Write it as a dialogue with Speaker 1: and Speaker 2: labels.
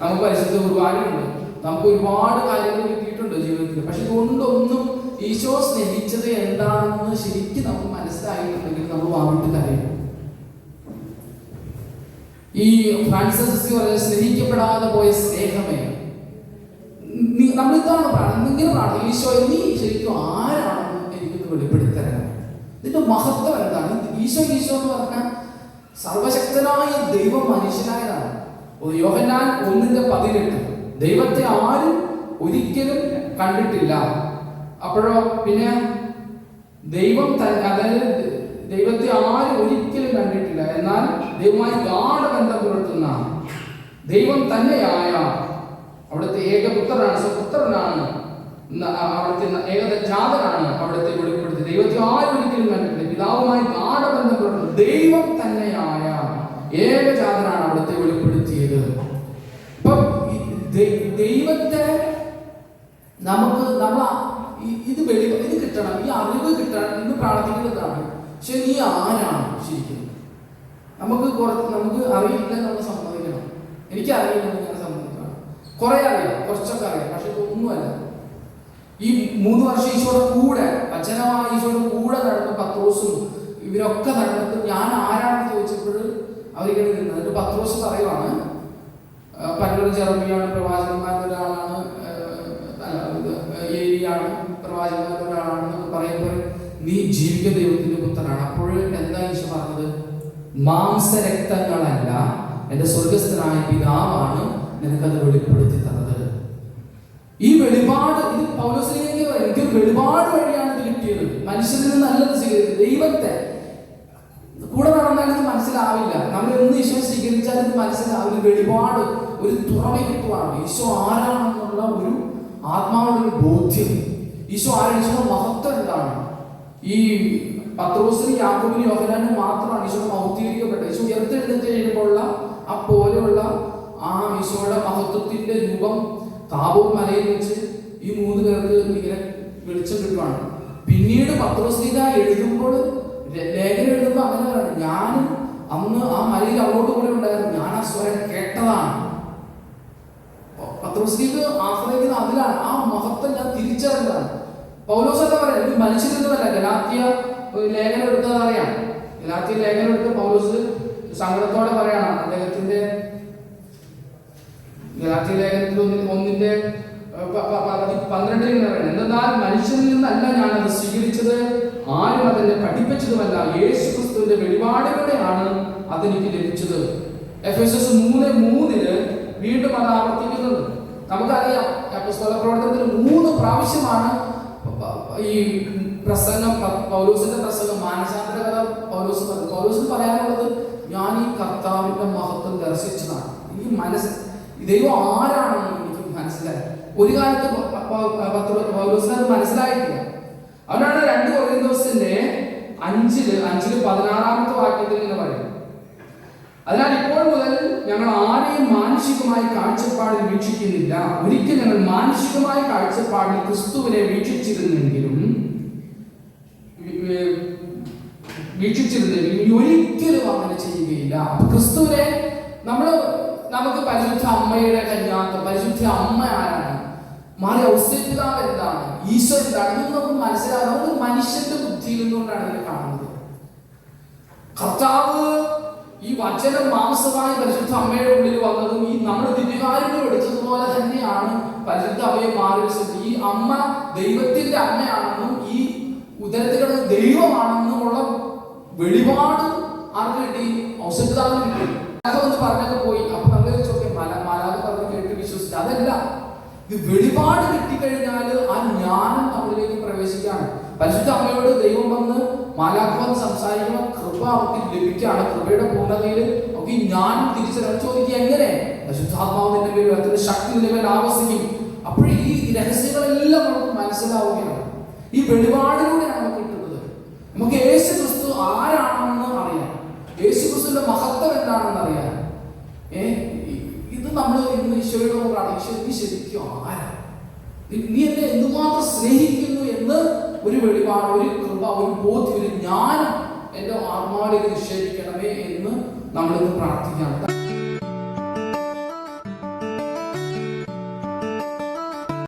Speaker 1: നമുക്ക് പരിശുദ്ധ കുർബാനയുണ്ട്, നമുക്ക് ഒരുപാട് കാര്യങ്ങൾ കിട്ടിയിട്ടുണ്ട് ജീവിതത്തിൽ. പക്ഷെ ഇതുകൊണ്ടൊന്നും ഈശോ സ്നേഹിച്ചത് എന്താണെന്ന് ശരിക്കും നമുക്ക് മനസ്സിലായിട്ടുണ്ടെങ്കിൽ നമ്മൾ വാങ്ങിട്ട് കരയും. ഈ ഫ്രാൻസിസ് പറയുന്നത് സ്നേഹിക്കപ്പെടാതെ പോയ സ്നേഹമേ. നമ്മളിതാണ് ഇങ്ങനെ പ്രാർത്ഥന, ഈശോ നീ ശരിക്കും ആരാണെന്ന് എനിക്കൊന്ന് വെളിപ്പെടുത്തരണം. ഇതിന്റെ മഹത്വം എന്താണ്? ഈശോ എന്ന് പറഞ്ഞാൽ സർവശക്തനായ ദൈവം മനുഷ്യനായതാണ്. യോഹന്നാൻ 1:18 ദൈവത്തെ ആരും ഒരിക്കലും കണ്ടിട്ടില്ല. അപ്പോഴോ പിന്നെ ദൈവം അതായത് ദൈവത്തെ ആരും ഒരിക്കലും കണ്ടിട്ടില്ല, എന്നാൽ ദൈവമായി ഗാഢബന്ധം പുലർത്തുന്ന ദൈവം തന്നെയായ അവിടുത്തെ ഏകപുത്രനാണ്, സ്വപുത്രനാണ്, അവിടുത്തെ ഏകജാതനാണ് അവിടുത്തെ വെളിപ്പെടുത്തി. ദൈവത്തെ ആരും ഒരിക്കലും കണ്ടിട്ടില്ല, പിതാവുമായി ഗാഢബന്ധം പുലർത്തുന്ന ദൈവം തന്നെയായ ഏകജാതനാണ് അവിടുത്തെ വെളിപ്പെടുത്തിയത്. ഇപ്പൊ ദൈവത്തെ നമുക്ക് ഇത് കിട്ടണം, ഈ അറിവ് കിട്ടണം എന്ന് പ്രാർത്ഥിക്കുന്നതാണ്. പക്ഷെ നീ ആരാണ് ശരിക്കും? നമുക്ക് അറിയില്ല, നമ്മൾ സമ്മതിക്കണം. എനിക്കറിയില്ലെന്ന് ഞാൻ സമ്മതിക്കണം. കുറെ അറിയാം, കുറച്ചൊക്കെ അറിയാം, പക്ഷെ ഇതൊന്നുമല്ല. ഈ 3 വർഷം ഈശോയുടെ കൂടെ, അച്ഛനമായ ഈശോയുടെ കൂടെ നടന്ന പത്രോസും ഇവരൊക്കെ നടന്നിട്ട് ഞാൻ ആരാണെന്ന് ചോദിച്ചപ്പോൾ അവരിങ്ങനെ നിന്നത്. എന്നിട്ട് പത്രോസ് പറയുവാണ്, പലരും ജെറമിയാണ്, പ്രവാചകന്മാരുടെ ഒരാളാണ്, ഏലിയാണ് പ്രവാചകന്മാരുടെ ഒരാളാണെന്നൊക്കെ പറയുമ്പോൾ നീ ജീവിക്കുന്ന ദൈവത്തിന്റെ പുത്രനാണ്. അപ്പോൾ എന്താ ഈശോ പറഞ്ഞത്? മാംസരക്തങ്ങളല്ല, എന്റെ സ്വർഗസ്ഥനായ പിതാവാണ് നിനക്കത് വെളിപ്പെടുത്തി തന്നത്. ഈ വെളിപാട് ഇത് പൗലോസിലേക്ക് എനിക്ക് വെളിപാട് വഴിയാണ് ഇത് കിട്ടിയത്. മനുഷ്യരിൽ നിന്നല്ലത് സ്വീകരിച്ചത്. ദൈവത്തെ കൂടെ നടന്നാൽ ഇത് മനസ്സിലാവില്ല. നമ്മൾ എന്ന് ഈശോ സ്വീകരിച്ചാൽ ഇത് മനസ്സിലാവില്ല. വെളിപാട് ഒരു തുറവി കിട്ടുവാണ്. ഈശോ ആരാണെന്നുള്ള ഒരു ആത്മാവുടെ ഒരു ബോധ്യം. ഈശോ ആരാണ്, ഈശോയുടെ മഹത്വം എന്താണ്? ഈ പത്രോസിനും യാക്കോബിനും യോഹന്നാനും മാത്രമാണ് ഈശോ മഹത്വീകരിക്കപ്പെട്ടത്. ഈശോ ഉയർത്തെഴുന്നേറ്റ് കഴിയുമ്പോഴുള്ള ആ പോലെയുള്ള ആ ഈശോയുടെ മഹത്വത്തിന്റെ രൂപം താബോർ മലയിൽ വെച്ച് ഈ 3 പേർക്ക് ഇങ്ങനെ വെളിച്ചം കിട്ടുവാണ്. പിന്നീട് പത്രോസ്ലീഹ എഴുതുമ്പോൾ, ലേഖനം എഴുതുമ്പോൾ അങ്ങനെ പറയണം, ഞാനും അന്ന് ആ മലയിൽ അങ്ങോട്ട് കൂടെ ഉണ്ടായിരുന്നു, ഞാൻ ആ സ്വരം കേട്ടതാണ്. പത്രോസ്ലീഹ ആശ്രയിക്കുന്ന അതിലാണ്, ആ മഹത്വം ഞാൻ തിരിച്ചറിഞ്ഞതാണ്. പൗലോസ് എന്താ പറയാ, ഇത് മനുഷ്യരൊന്നുമല്ല. ഗലാത്യ ലേഖനം എടുത്തത് അറിയാം. ഗലാത്യ ലേഖനം എടുത്ത് പൗലോസ് സങ്കടത്തോടെ പറയാണ്. അദ്ദേഹത്തിന്റെ ഗലാത്യ ലേഖനത്തിൽ 1:12 പറയണം, എന്നാൽ മനുഷ്യനിൽ നിന്നല്ല ഞാനത് സ്വീകരിച്ചത്, ആരും അതെന്നെ പഠിപ്പിച്ചതുമല്ല, യേശു ക്രിസ്തുവിന്റെ വെളിപാടുകളെയാണ് അതെനിക്ക് ലഭിച്ചത്. എഫെസസ് 3:3 വീണ്ടും അത് ആവർത്തിക്കുന്നുണ്ട്. നമുക്കറിയാം അപ്പോസ്തല പ്രവർത്തനത്തിൽ 3 പ്രാവശ്യമാണ് ഈ പ്രസംഗം, പൗലോസിന്റെ പ്രസംഗം, മാനസാന്തര കഥ പൗലോസിന് പറയാനുള്ളത്, ഞാൻ ഈ കർത്താവിന്റെ മഹത്വം ദർശിച്ചതാണ്. ഈ ദൈവം ആരാണെന്ന് എനിക്ക് മനസ്സിലായി. ഒരു കാലത്ത് പൗലോസിന് അത് മനസ്സിലായിട്ടില്ല. അവനാണ് 2 കൊരിന്തോസിന്റെ 5:16 വാക്യത്തിൽ നിന്ന് പറയുന്നത്, അതിനാൽ ഇപ്പോൾ മുതൽ ഞങ്ങൾ ആരെയും മാനുഷികമായ കാഴ്ചപ്പാടിൽ വീക്ഷിക്കുന്നില്ല. ഒരിക്കൽ ഞങ്ങൾ മാനുഷികമായ കാഴ്ചപ്പാടിൽ ക്രിസ്തുവിനെ വീക്ഷിച്ചിരുന്നെങ്കിലും ഒരിക്കലും അങ്ങനെ ചെയ്യുകയില്ല. ക്രിസ്തുവിനെ നമുക്ക് പരിശുദ്ധ അമ്മയുടെ കന്യാത്വം, പരിശുദ്ധ അമ്മ ആരാണ്, മാറി ഔസേപിതാവ് എന്താണ്, ഈശോ എന്താണ്, ഇതൊന്നും നമുക്ക് മനസ്സിലാകും. നമുക്ക് മനുഷ്യന്റെ ബുദ്ധിയിൽ നിന്നുകൊണ്ടാണ് ഇതിനെ കാണുന്നത്. കർത്താവ് ഈ വചനം മാംസമായ പരിശുദ്ധ അമ്മയുടെ ഉള്ളിൽ വന്നതും ഈ നമ്മുടെ ദിവ്യകാരുണ്യം എടുത്തതുപോലെ തന്നെയാണ് പരിശുദ്ധ അമ്മയെ മാറി. ഈ അമ്മ ദൈവത്തിന്റെ അമ്മയാണെന്നും ഈ ഉദരത്തിൽ കിടന്ന ദൈവമാണെന്നുമുള്ള വെളിപാട് ആർക്ക് കിട്ടി? ഔസേപിതാവിന് കിട്ടി. എന്ന് പറഞ്ഞൊക്കെ പോയി. അപ്പൊ നമ്മൾ ചോദിക്കും, മലാഖ പറഞ്ഞ് കേട്ട് വിശ്വസിച്ചു. അതല്ല, ഇത് വെളിപാട് കിട്ടിക്കഴിഞ്ഞാൽ ആ ജ്ഞാനം നമ്മളിലേക്ക് പ്രവേശിക്കുകയാണ്. പരിശുദ്ധ അമ്മയോട് ദൈവം വന്ന് മാലാഖ വന്ന് സംസാരിക്കുമ്പോൾ കൃപ അവർക്ക് ലഭിക്കുകയാണ്. കൃപയുടെ പൂർണ്ണതയിൽ നമുക്ക് ഈ ജ്ഞാനം തിരിച്ചറിയാൻ ചോദിക്കുക, എങ്ങനെ? പരിശുദ്ധാത്മാവിന്റെ മേൽ അതിന്റെ ശക്തിയുടെ മേൽ ആവസിക്കും. അപ്പോഴേ ഈ രഹസ്യങ്ങളെല്ലാം നമുക്ക് മനസ്സിലാവുകയാണ്. ഈ വെളിപാടിലൂടെയാണ് നമുക്ക് കിട്ടുന്നത്. നമുക്ക് യേശു ക്രിസ്തു ആരാണെന്ന് അറിയാം, യേശു ക്രിസ്തുവിന്റെ മഹത്വം എന്താണെന്ന് അറിയാം. ഇത് നമ്മൾ ഇന്ന് ഈശോയോട് പ്രാർത്ഥിച്ചു, നീ ശരിക്കും ആരാ, നീ എന്നെ എന്തുമാത്രം സ്നേഹിക്കുന്നു എന്ന് ഒരു വെളിപാട്, ഒരു കൃപ, ഒരു ബോധ്യം, ഒരു ജ്ഞാനം എന്റെ ആത്മാവിലേക്ക് നിക്ഷേപിക്കണമേ എന്ന് നമ്മളിന്ന് പ്രാർത്ഥിക്കാം.